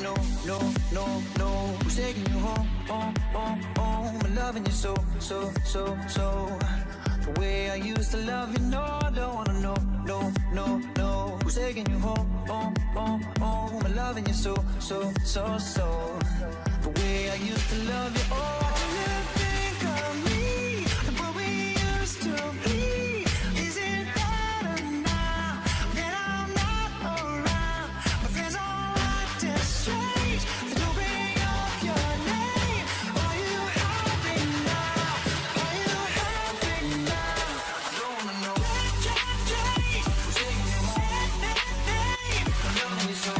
no, no, no. Who's taking you home, home, home, home? I'm loving you so, so, so, so. The way I used to love you, no, I don't wanna know, no, no, no. Who's taking you home, home, home, home? I'm loving you so, so, so, so. The way I used to love you, oh. You think of me, what we used to be. Is it better now that I'm not around? My friends all acting strange. They don't bring up your name. Are you happy now? Are you happy now? I don't wanna know. Who's taking you home? I'm loving you so.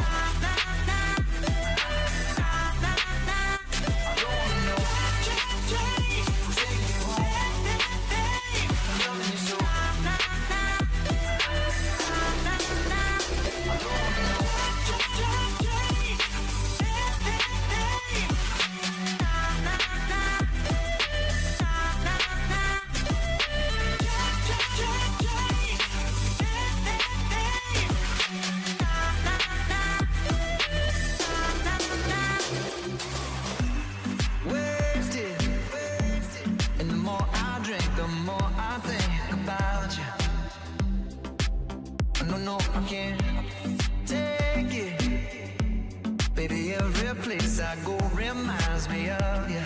Baby, every place I go reminds me of you.